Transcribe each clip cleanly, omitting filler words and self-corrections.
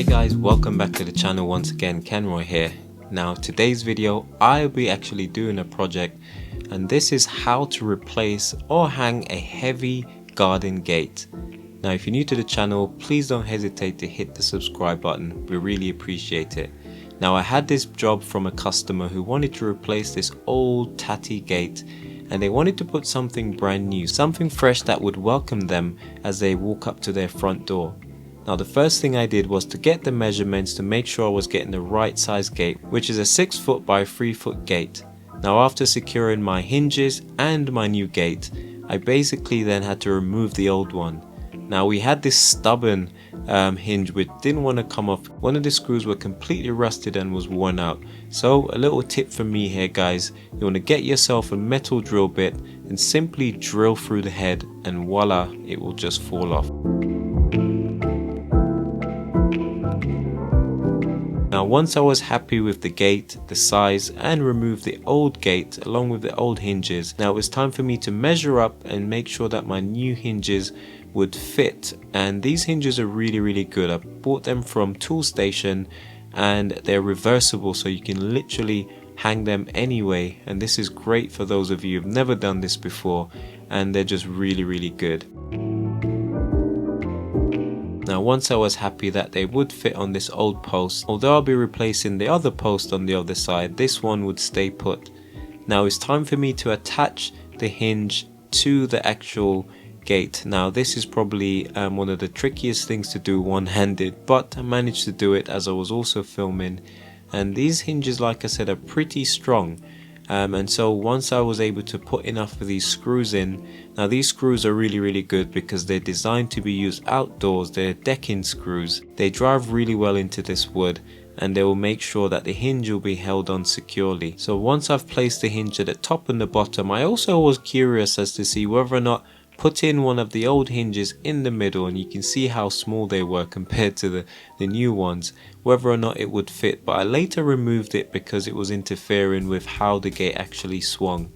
Hey guys, welcome back to the channel once again. Kenroy here. Now today's video I'll be actually doing a project, and this is how to replace or hang a heavy garden gate. Now if you're new to the channel, please don't hesitate to hit the subscribe button, we really appreciate it. Now I had this job from a customer who wanted to replace this old tatty gate, and they wanted to put something brand new, something fresh that would welcome them as they walk up to their front door. Now the first thing I did was to get the measurements to make sure I was getting the right size gate, which is a 6 foot by 3 foot gate. Now after securing my hinges and my new gate, I basically then had to remove the old one. Now we had this stubborn hinge which didn't want to come off. One of the screws were completely rusted and was worn out. So a little tip from me here guys, you want to get yourself a metal drill bit and simply drill through the head, and voila, it will just fall off. Now once I was happy with the gate, the size, and removed the old gate along with the old hinges, now it was time for me to measure up and make sure that my new hinges would fit. And these hinges are really good. I bought them from Toolstation and they're reversible, so you can literally hang them anyway, and this is great for those of you who've never done this before, and they're just really good. Now once I was happy that they would fit on this old post, although I'll be replacing the other post on the other side, this one would stay put. Now it's time for me to attach the hinge to the actual gate. Now this is probably one of the trickiest things to do one-handed, but I managed to do it as I was also filming. And these hinges, like I said, are pretty strong. And so once I was able to put enough of these screws in, now these screws are really good because they're designed to be used outdoors. They're decking screws. They drive really well into this wood, and they will make sure that the hinge will be held on securely. So once I've placed the hinge at the top and the bottom, I also was curious as to see whether or not put in one of the old hinges in the middle, and you can see how small they were compared to the new ones, whether or not it would fit. But I later removed it because it was interfering with how the gate actually swung.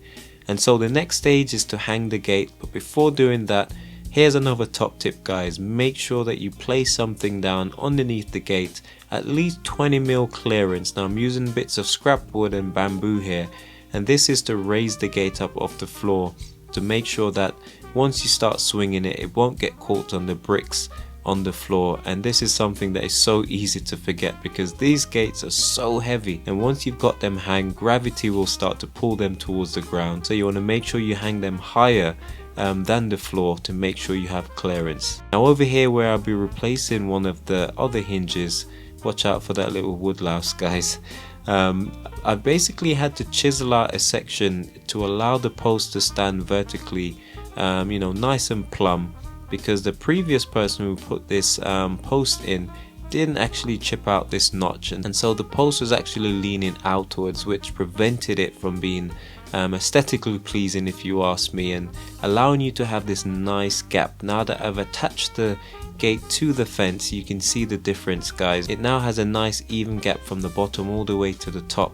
And so the next stage is to hang the gate, but before doing that, here's another top tip guys. Make sure that you place something down underneath the gate, at least 20mm clearance. Now I'm using bits of scrap wood and bamboo here, and this is to raise the gate up off the floor, to make sure that once you start swinging it, it won't get caught on the bricks on the floor. And this is something that is so easy to forget because these gates are so heavy, and once you've got them hang, gravity will start to pull them towards the ground. So you want to make sure you hang them higher than the floor to make sure you have clearance. Now over here where I'll be replacing one of the other hinges, watch out for that little wood louse guys. I basically had to chisel out a section to allow the post to stand vertically, you know, nice and plumb, because the previous person who put this post in didn't actually chip out this notch, and so the post was actually leaning outwards, which prevented it from being aesthetically pleasing if you ask me, and allowing you to have this nice gap. Now that I've attached the gate to the fence, you can see the difference guys. It now has a nice even gap from the bottom all the way to the top,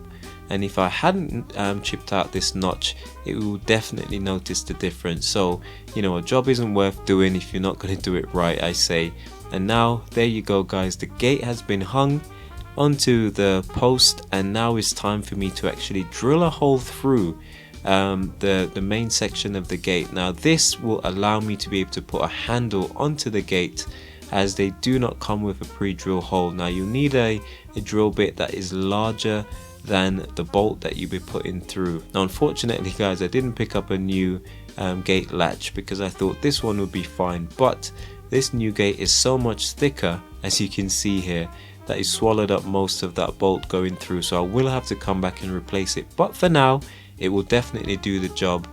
and if I hadn't chipped out this notch, it will definitely notice the difference. So you know, a job isn't worth doing if you're not going to do it right, I say. And now there you go guys, the gate has been hung onto the post, and now it's time for me to actually drill a hole through the main section of the gate. Now this will allow me to be able to put a handle onto the gate, as they do not come with a pre-drill hole. Now you need a drill bit that is larger than the bolt that you'll be putting through. Now unfortunately guys, I didn't pick up a new gate latch because I thought this one would be fine, but this new gate is so much thicker, as you can see here, that it swallowed up most of that bolt going through, so I will have to come back and replace it. But for now it will definitely do the job.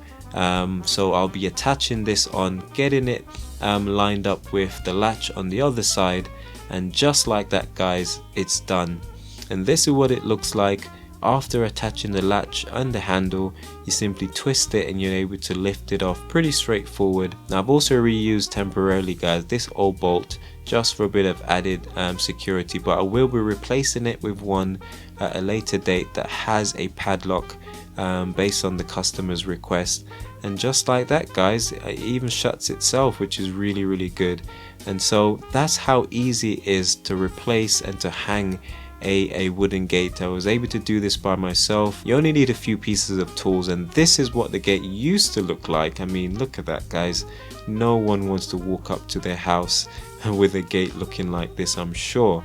So I'll be attaching this on, getting it lined up with the latch on the other side, and just like that guys, it's done. And this is what it looks like after attaching the latch and the handle. You simply twist it and you're able to lift it off, pretty straightforward. Now I've also reused temporarily guys this old bolt just for a bit of added security, but I will be replacing it with one at a later date that has a padlock based on the customer's request. and just like that, guys, it even shuts itself, which is really good. And so that's how easy it is to replace and to hang a wooden gate. I was able to do this by myself. You only need a few pieces of tools, and this is what the gate used to look like. I mean, look at that, guys. No one wants to walk up to their house with a gate looking like this, I'm sure.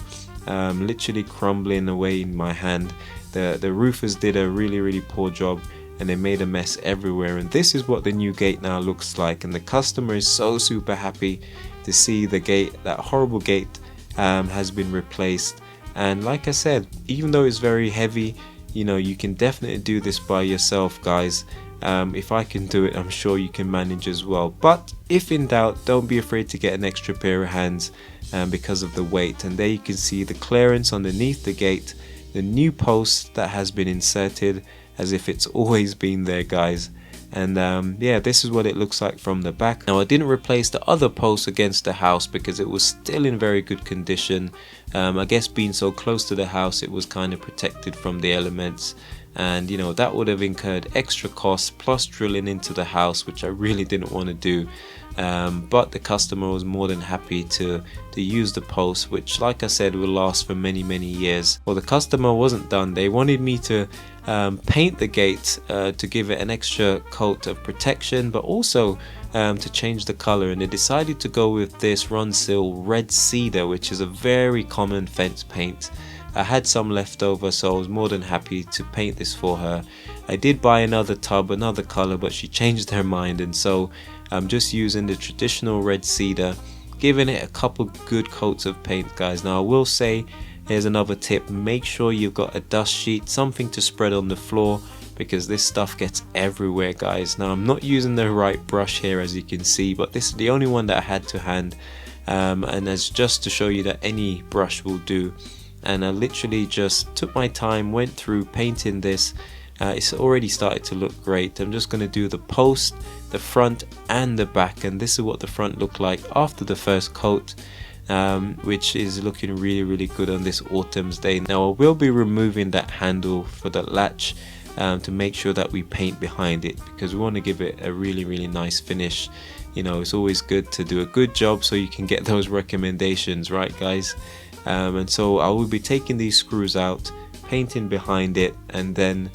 Literally crumbling away in my hand. The roofers did a really poor job, and they made a mess everywhere. And this is what the new gate now looks like, and the customer is so super happy to see the gate, that horrible gate, has been replaced. And like I said, even though it's very heavy, you know, you can definitely do this by yourself, guys. If I can do it, I'm sure you can manage as well. But if in doubt, don't be afraid to get an extra pair of hands because of the weight. And there you can see the clearance underneath the gate, the new post that has been inserted as if it's always been there, guys. And yeah, this is what it looks like from the back. Now, I didn't replace the other post against the house because it was still in very good condition. I guess being so close to the house, it was kind of protected from the elements, and you know, that would have incurred extra costs plus drilling into the house, which I really didn't want to do. But the customer was more than happy to use the post, which, like I said, will last for many years. Well, the customer wasn't done. They wanted me to paint the gate to give it an extra coat of protection, but also to change the color, and they decided to go with this Ronsil red cedar, which is a very common fence paint. I had some left over, so I was more than happy to paint this for her. I did buy another tub, another color, but she changed her mind, and so I'm just using the traditional red cedar, giving it a couple good coats of paint, guys. Now, I will say, here's another tip: make sure you've got a dust sheet, something to spread on the floor, because this stuff gets everywhere, guys. Now, I'm not using the right brush here, as you can see, but this is the only one that I had to hand, and as just to show you that any brush will do. And I literally just took my time, went through painting this. It's already started to look great. I'm just going to do the post, the front and the back, and this is what the front looked like after the first coat, which is looking really good on this autumn's day. Now, I will be removing that handle for the latch to make sure that we paint behind it, because we want to give it a really nice finish. You know, it's always good to do a good job so you can get those recommendations, right, guys? And so I will be taking these screws out, painting behind it, and then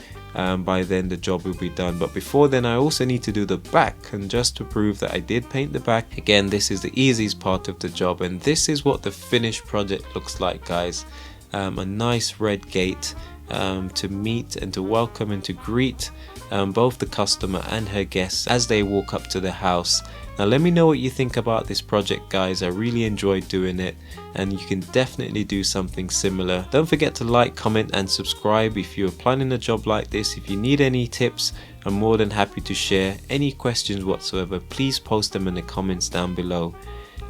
by then the job will be done. But before then, I also need to do the back, and just to prove that I did paint the back, again, this is the easiest part of the job, and this is what the finished project looks like, guys. A nice red gate to meet and to welcome and to greet both the customer and her guests as they walk up to the house. Now, let me know what you think about this project, guys. I really enjoyed doing it, and you can definitely do something similar. Don't forget to like, comment and subscribe if you're planning a job like this. If you need any tips, I'm more than happy to share. Any questions whatsoever, please post them in the comments down below.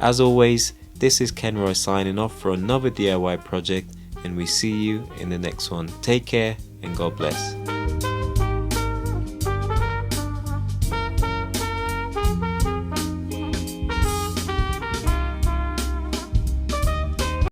As always, this is Kenroy signing off for another DIY project, and we see you in the next one. Take care and God bless.